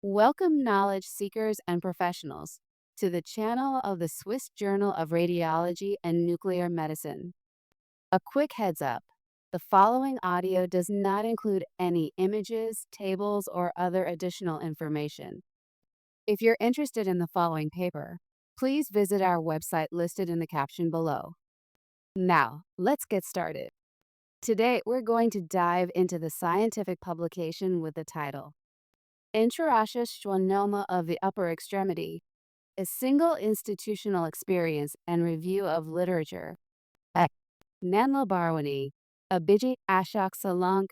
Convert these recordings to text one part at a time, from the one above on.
Welcome, knowledge seekers and professionals, to the channel of the Swiss Journal of Radiology and Nuclear Medicine. A quick heads up, the following audio does not include any images, tables, or other additional information. If you're interested in the following paper, please visit our website listed in the caption below. Now, let's get started. Today, we're going to dive into the scientific publication with the title Intraosseous Schwannoma of the Upper Extremity, a single institutional experience and review of literature. Nanla Barwani, Abhijit Ashok Solanki,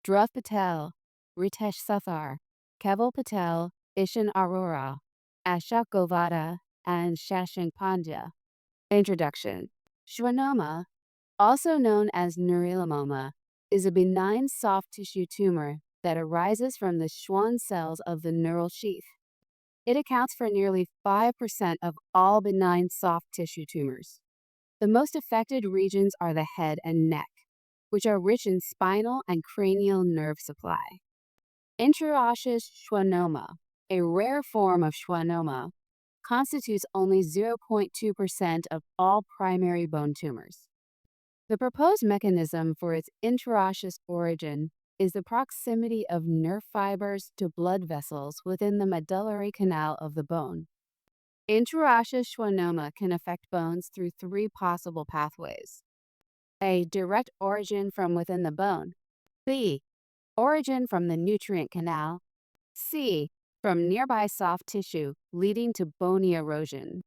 Dhruv Patel, Ritesh Sathar, Keval Patel, Ishan Arora, Ashok Govada, and Shashank Pandya. Introduction. Schwannoma, also known as neuroblastoma, is a benign soft tissue tumor that arises from the Schwann cells of the neural sheath. It accounts for nearly 5% of all benign soft tissue tumors. The most affected regions are the head and neck, which are rich in spinal and cranial nerve supply. Intraosseous schwannoma, a rare form of schwannoma, constitutes only 0.2% of all primary bone tumors. The proposed mechanism for its intraosseous origin is the proximity of nerve fibers to blood vessels within the medullary canal of the bone. Intraosseous schwannoma can affect bones through three possible pathways. A. Direct origin from within the bone. B. Origin from the nutrient canal. C. From nearby soft tissue, leading to bony erosion.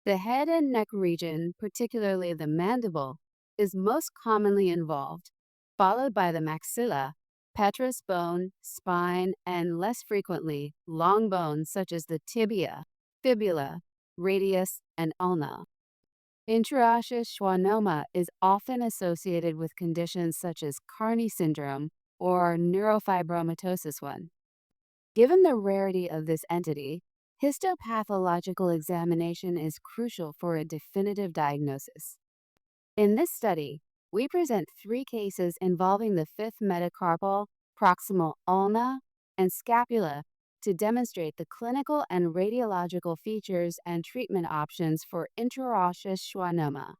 The head and neck region, particularly the mandible, is most commonly involved, followed by the maxilla, petrous bone, spine, and less frequently, long bones such as the tibia, fibula, radius, and ulna. Intraosseous schwannoma is often associated with conditions such as Carney syndrome or neurofibromatosis 1. Given the rarity of this entity, histopathological examination is crucial for a definitive diagnosis. In this study, we present 3 cases involving the fifth metacarpal, proximal ulna, and scapula to demonstrate the clinical and radiological features and treatment options for intraosseous schwannoma.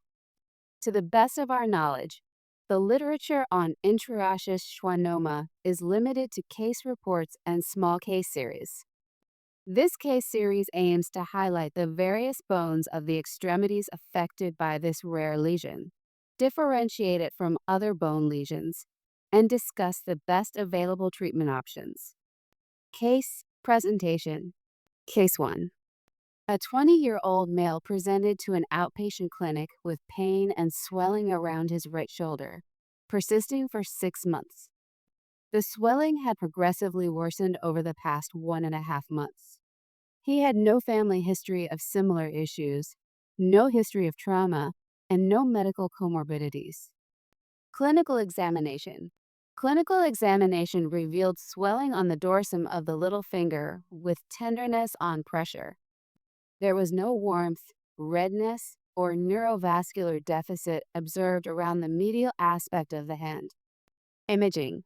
To the best of our knowledge, the literature on intraosseous schwannoma is limited to case reports and small case series. This case series aims to highlight the various bones of the extremities affected by this rare lesion, differentiate it from other bone lesions, and discuss the best available treatment options. Case presentation. Case 1. A 20-year-old male presented to an outpatient clinic with pain and swelling around his right shoulder, persisting for 6 months. The swelling had progressively worsened over the past 1.5 months. He had no family history of similar issues, no history of trauma, and no medical comorbidities. Clinical examination. Clinical examination revealed swelling on the dorsum of the little finger with tenderness on pressure. There was no warmth, redness, or neurovascular deficit observed around the medial aspect of the hand. Imaging.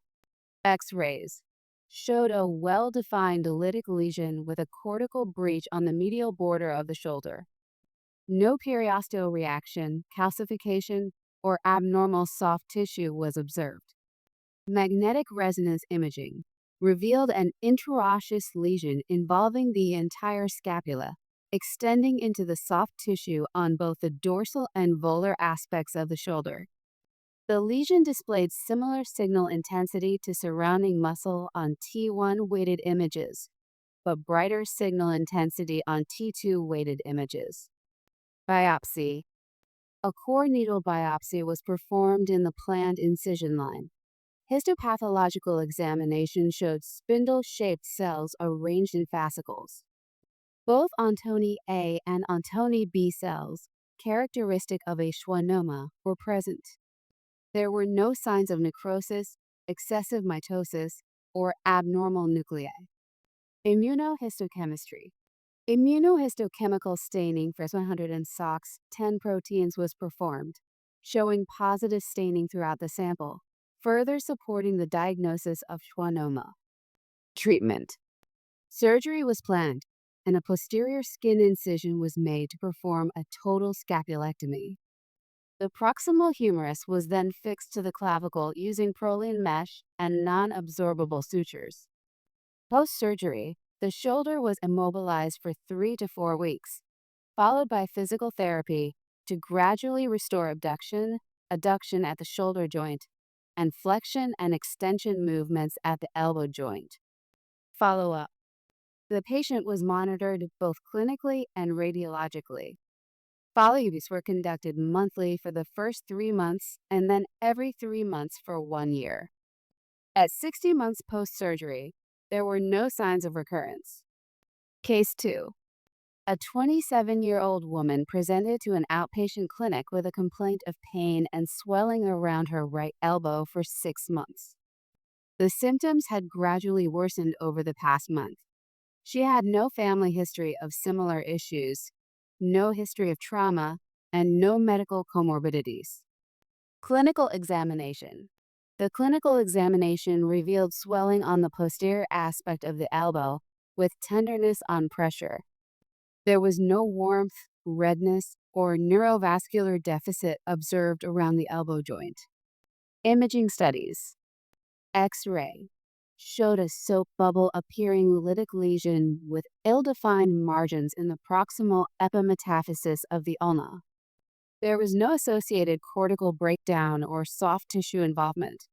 X-rays showed a well-defined lytic lesion with a cortical breach on the medial border of the shoulder. No periosteal reaction, calcification, or abnormal soft tissue was observed. Magnetic resonance imaging revealed an intraosseous lesion involving the entire scapula, extending into the soft tissue on both the dorsal and volar aspects of the shoulder. The lesion displayed similar signal intensity to surrounding muscle on T1 weighted images, but brighter signal intensity on T2 weighted images. Biopsy. A core needle biopsy was performed in the planned incision line. Histopathological examination showed spindle-shaped cells arranged in fascicles. Both Ontoni A and Ontoni B cells, characteristic of a schwannoma, were present. There were no signs of necrosis, excessive mitosis, or abnormal nuclei. Immunohistochemistry. Immunohistochemical staining for 100 and SOX10 proteins was performed, showing positive staining throughout the sample, further supporting the diagnosis of schwannoma. Treatment. Surgery was planned, and a posterior skin incision was made to perform a total scapulectomy. The proximal humerus was then fixed to the clavicle using Proliene mesh and non-absorbable sutures. Post-surgery, the shoulder was immobilized for 3 to 4 weeks, followed by physical therapy to gradually restore abduction, adduction at the shoulder joint, and flexion and extension movements at the elbow joint. Follow-up. The patient was monitored both clinically and radiologically. Follow-ups were conducted monthly for the first 3 months and then every 3 months for 1 year. At 60 months post-surgery, there were no signs of recurrence. Case 2. A 27-year-old woman presented to an outpatient clinic with a complaint of pain and swelling around her right elbow for 6 months. The symptoms had gradually worsened over the past month. She had no family history of similar issues, no history of trauma, and no medical comorbidities. Clinical examination. The clinical examination revealed swelling on the posterior aspect of the elbow with tenderness on pressure. There was no warmth, redness, or neurovascular deficit observed around the elbow joint. Imaging studies. X-ray showed a soap bubble appearing lytic lesion with ill-defined margins in the proximal epimetaphysis of the ulna. There was no associated cortical breakdown or soft tissue involvement.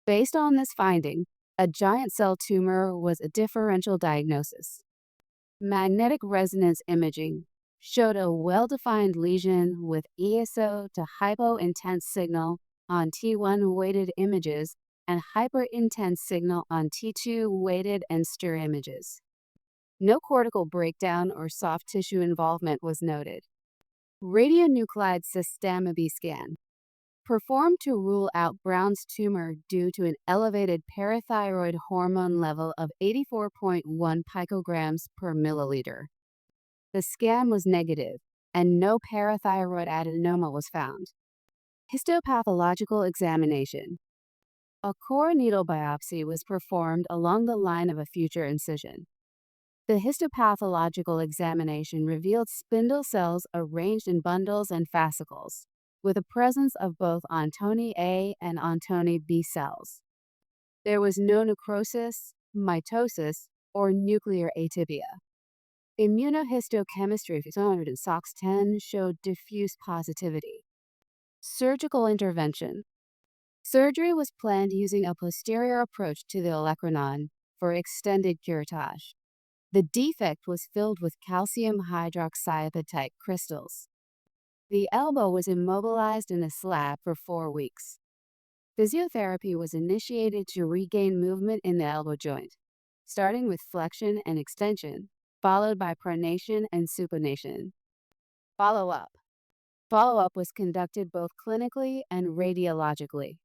Based on this finding, a giant cell tumor was a differential diagnosis. Magnetic resonance imaging showed a well-defined lesion with ESO to hypo-intense signal on T1 weighted images and hyper-intense signal on T2 weighted and STIR images. No cortical breakdown or soft tissue involvement was noted. Radionuclide systemicity scan performed to rule out Brown's tumor due to an elevated parathyroid hormone level of 84.1 picograms per milliliter. The scan was negative, and no parathyroid adenoma was found. Histopathological examination. A core needle biopsy was performed along the line of a future incision. The histopathological examination revealed spindle cells arranged in bundles and fascicles, with the presence of both Ontoni A and Ontoni B cells. There was no necrosis, mitosis, or nuclear atypia. Immunohistochemistry in SOX10 showed diffuse positivity. Surgical intervention. Surgery was planned using a posterior approach to the olecranon for extended curettage. The defect was filled with calcium hydroxyapatite crystals. The elbow was immobilized in a slab for 4 weeks. Physiotherapy was initiated to regain movement in the elbow joint, starting with flexion and extension, followed by pronation and supination. Follow-up. Follow-up was conducted both clinically and radiologically.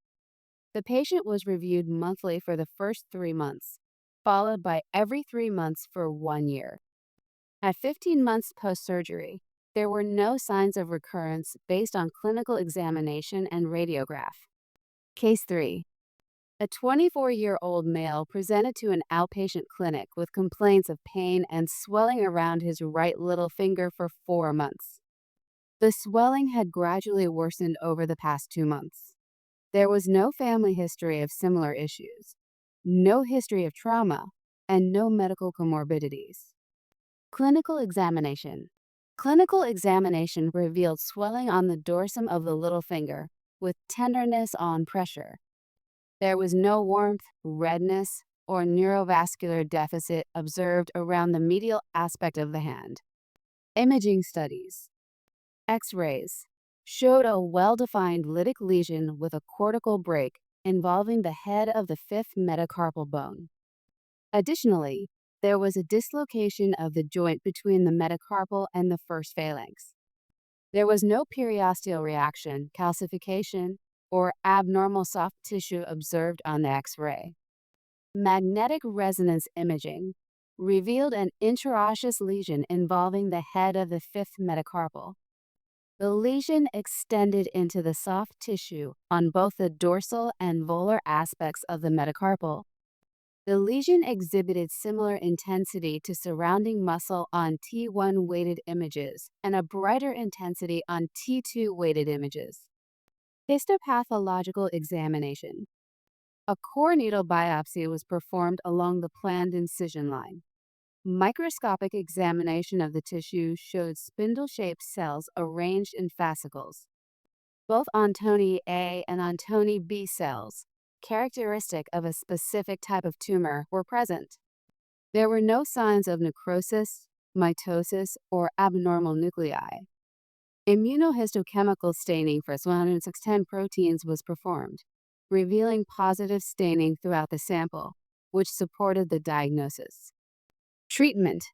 The patient was reviewed monthly for the first 3 months, followed by every 3 months for 1 year. At 15 months post-surgery, there were no signs of recurrence based on clinical examination and radiograph. Case 3. A 24-year-old male presented to an outpatient clinic with complaints of pain and swelling around his right little finger for 4 months. The swelling had gradually worsened over the past 2 months. There was no family history of similar issues, no history of trauma, and no medical comorbidities. Clinical examination. Clinical examination revealed swelling on the dorsum of the little finger with tenderness on pressure. There was no warmth, redness, or neurovascular deficit observed around the medial aspect of the hand. Imaging studies. X-rays showed a well-defined lytic lesion with a cortical break involving the head of the fifth metacarpal bone. Additionally, there was a dislocation of the joint between the metacarpal and the first phalanx. There was no periosteal reaction, calcification, or abnormal soft tissue observed on the X-ray. Magnetic resonance imaging revealed an intraosseous lesion involving the head of the fifth metacarpal. The lesion extended into the soft tissue on both the dorsal and volar aspects of the metacarpal. The lesion exhibited similar intensity to surrounding muscle on T1 weighted images and a brighter intensity on T2 weighted images. Histopathological examination. A core needle biopsy was performed along the planned incision line. Microscopic examination of the tissue showed spindle-shaped cells arranged in fascicles. Both Antoni A and Antoni B cells, characteristic of a specific type of tumor, were present. There were no signs of necrosis, mitosis, or abnormal nuclei. Immunohistochemical staining for SJORANM proteins was performed, revealing positive staining throughout the sample, which supported the diagnosis. Treatment.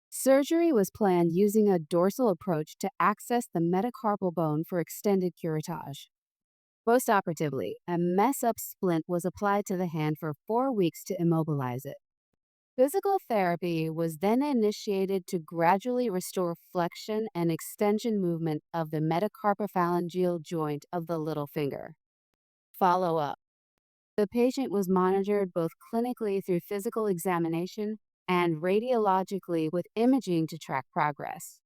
Surgery was planned using a dorsal approach to access the metacarpal bone for extended curettage. Postoperatively, a mess-up splint was applied to the hand for 4 weeks to immobilize it. Physical therapy was then initiated to gradually restore flexion and extension movement of the metacarpophalangeal joint of the little finger. Follow-up. The patient was monitored both clinically through physical examination and radiologically with imaging to track progress.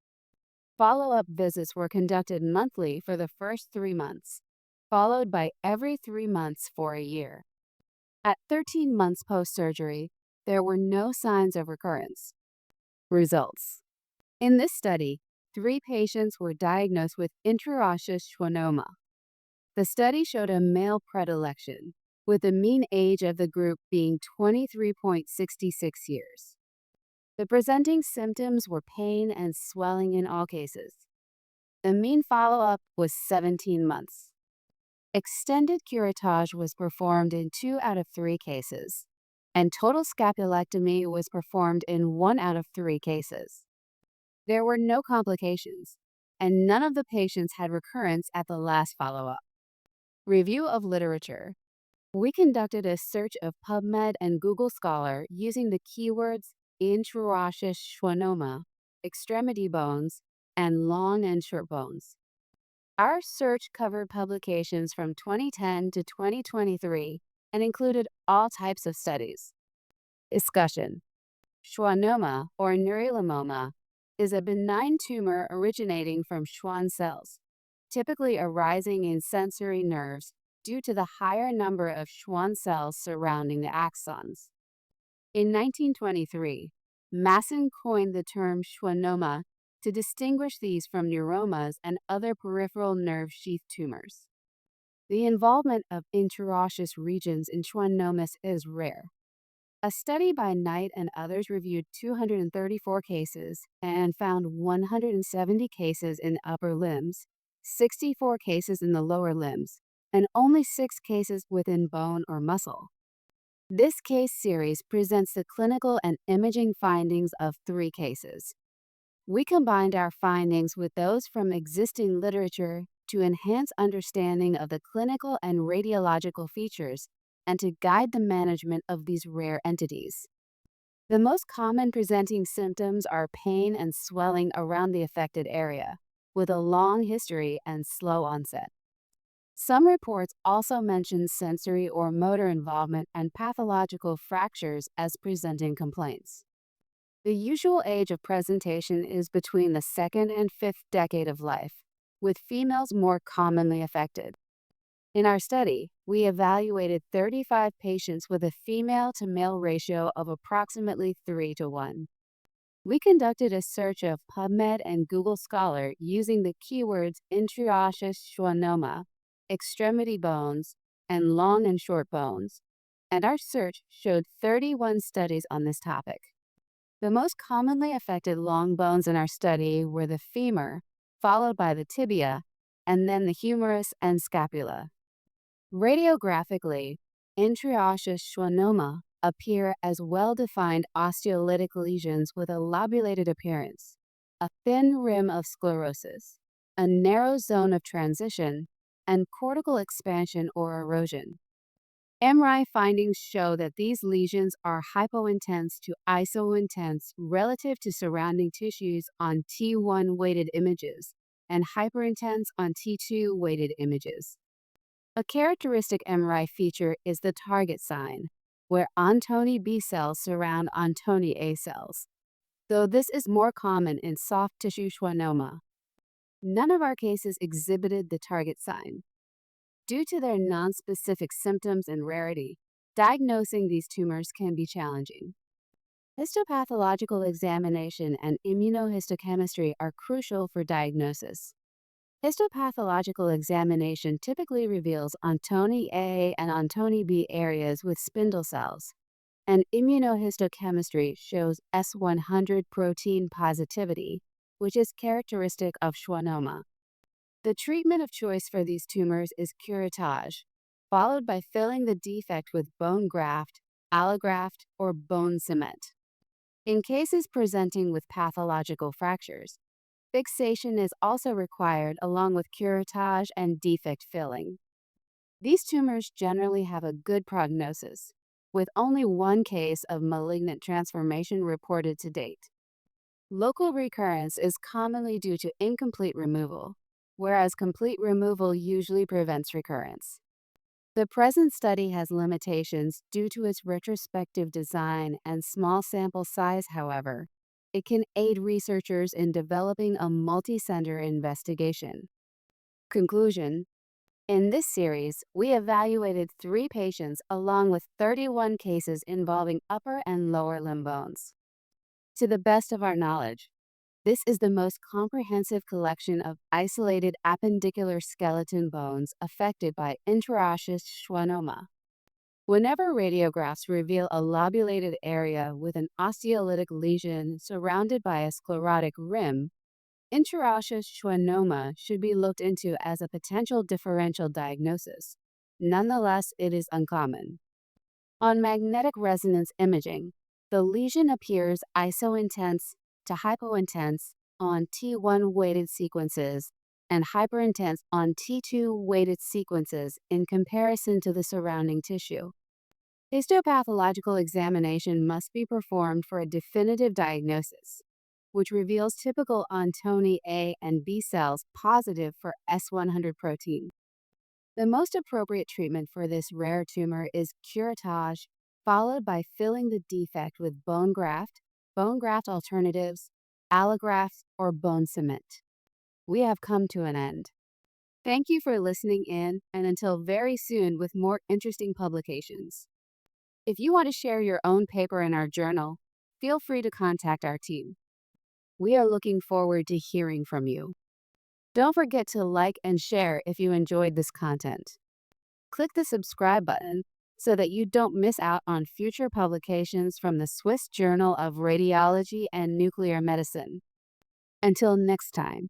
Follow-up visits were conducted monthly for the first 3 months, followed by every 3 months for a year. At 13 months post-surgery, there were no signs of recurrence. Results. In this study, 3 patients were diagnosed with Intraosseous Schwannoma. The study showed a male predilection, with the mean age of the group being 23.66 years. The presenting symptoms were pain and swelling in all cases. The mean follow-up was 17 months. Extended curettage was performed in 2 out of 3 cases, and total scapulectomy was performed in 1 out of 3 cases. There were no complications, and none of the patients had recurrence at the last follow-up. Review of literature. We conducted a search of PubMed and Google Scholar using the keywords Intraosseous Schwannoma, extremity bones, and long and short bones. Our search covered publications from 2010 to 2023 and included all types of studies. Discussion. Schwannoma, or neurulomoma, is a benign tumor originating from Schwann cells, typically arising in sensory nerves due to the higher number of Schwann cells surrounding the axons. In 1923, Masson coined the term schwannoma to distinguish these from neuromas and other peripheral nerve sheath tumors. The involvement of interosseous regions in schwannomas is rare. A study by Knight and others reviewed 234 cases and found 170 cases in upper limbs, 64 cases in the lower limbs, and only 6 cases within bone or muscle. This case series presents the clinical and imaging findings of 3 cases. We combined our findings with those from existing literature to enhance understanding of the clinical and radiological features and to guide the management of these rare entities. The most common presenting symptoms are pain and swelling around the affected area, with a long history and slow onset. Some reports also mention sensory or motor involvement and pathological fractures as presenting complaints. The usual age of presentation is between the 2nd and 5th decade of life, with females more commonly affected. In our study, we evaluated 35 patients with a female-to-male ratio of approximately 3:1. We conducted a search of PubMed and Google Scholar using the keywords Intraosseous Schwannoma, extremity bones, and long and short bones, and our search showed 31 studies on this topic. The most commonly affected long bones in our study were the femur, followed by the tibia, and then the humerus and scapula. Radiographically, intraosseous schwannoma appear as well-defined osteolytic lesions with a lobulated appearance, a thin rim of sclerosis, a narrow zone of transition, and cortical expansion or erosion. MRI findings show that these lesions are hypointense to isointense relative to surrounding tissues on T1 weighted images and hyperintense on T2 weighted images. A characteristic MRI feature is the target sign, where Ontoni B cells surround Ontoni A cells, though this is more common in soft tissue schwannoma. None of our cases exhibited the target sign. Due to their nonspecific symptoms and rarity, diagnosing these tumors can be challenging. Histopathological examination and immunohistochemistry are crucial for diagnosis. Histopathological examination typically reveals Ontoni A and Ontoni B areas with spindle cells, and immunohistochemistry shows S100 protein positivity, which is characteristic of schwannoma. The treatment of choice for these tumors is curettage, followed by filling the defect with bone graft, allograft, or bone cement. In cases presenting with pathological fractures, fixation is also required along with curettage and defect filling. These tumors generally have a good prognosis, with only one case of malignant transformation reported to date. Local recurrence is commonly due to incomplete removal, whereas complete removal usually prevents recurrence. The present study has limitations due to its retrospective design and small sample size, however. It can aid researchers in developing a multi-center investigation. Conclusion: in this series, we evaluated 3 patients along with 31 cases involving upper and lower limb bones. To the best of our knowledge, this is the most comprehensive collection of isolated appendicular skeleton bones affected by intraosseous schwannoma. Whenever radiographs reveal a lobulated area with an osteolytic lesion surrounded by a sclerotic rim, intraosseous schwannoma should be looked into as a potential differential diagnosis. Nonetheless, it is uncommon. On magnetic resonance imaging, the lesion appears isointense to hypointense on T1 weighted sequences and hyperintense on T2 weighted sequences in comparison to the surrounding tissue. Histopathological examination must be performed for a definitive diagnosis, which reveals typical Ontoni A and B cells positive for S100 protein. The most appropriate treatment for this rare tumor is curettage, followed by filling the defect with bone graft alternatives, allografts, or bone cement. We have come to an end. Thank you for listening in, and until very soon with more interesting publications. If you want to share your own paper in our journal, feel free to contact our team. We are looking forward to hearing from you. Don't forget to like and share if you enjoyed this content. Click the subscribe button so that you don't miss out on future publications from the Swiss Journal of Radiology and Nuclear Medicine. Until next time.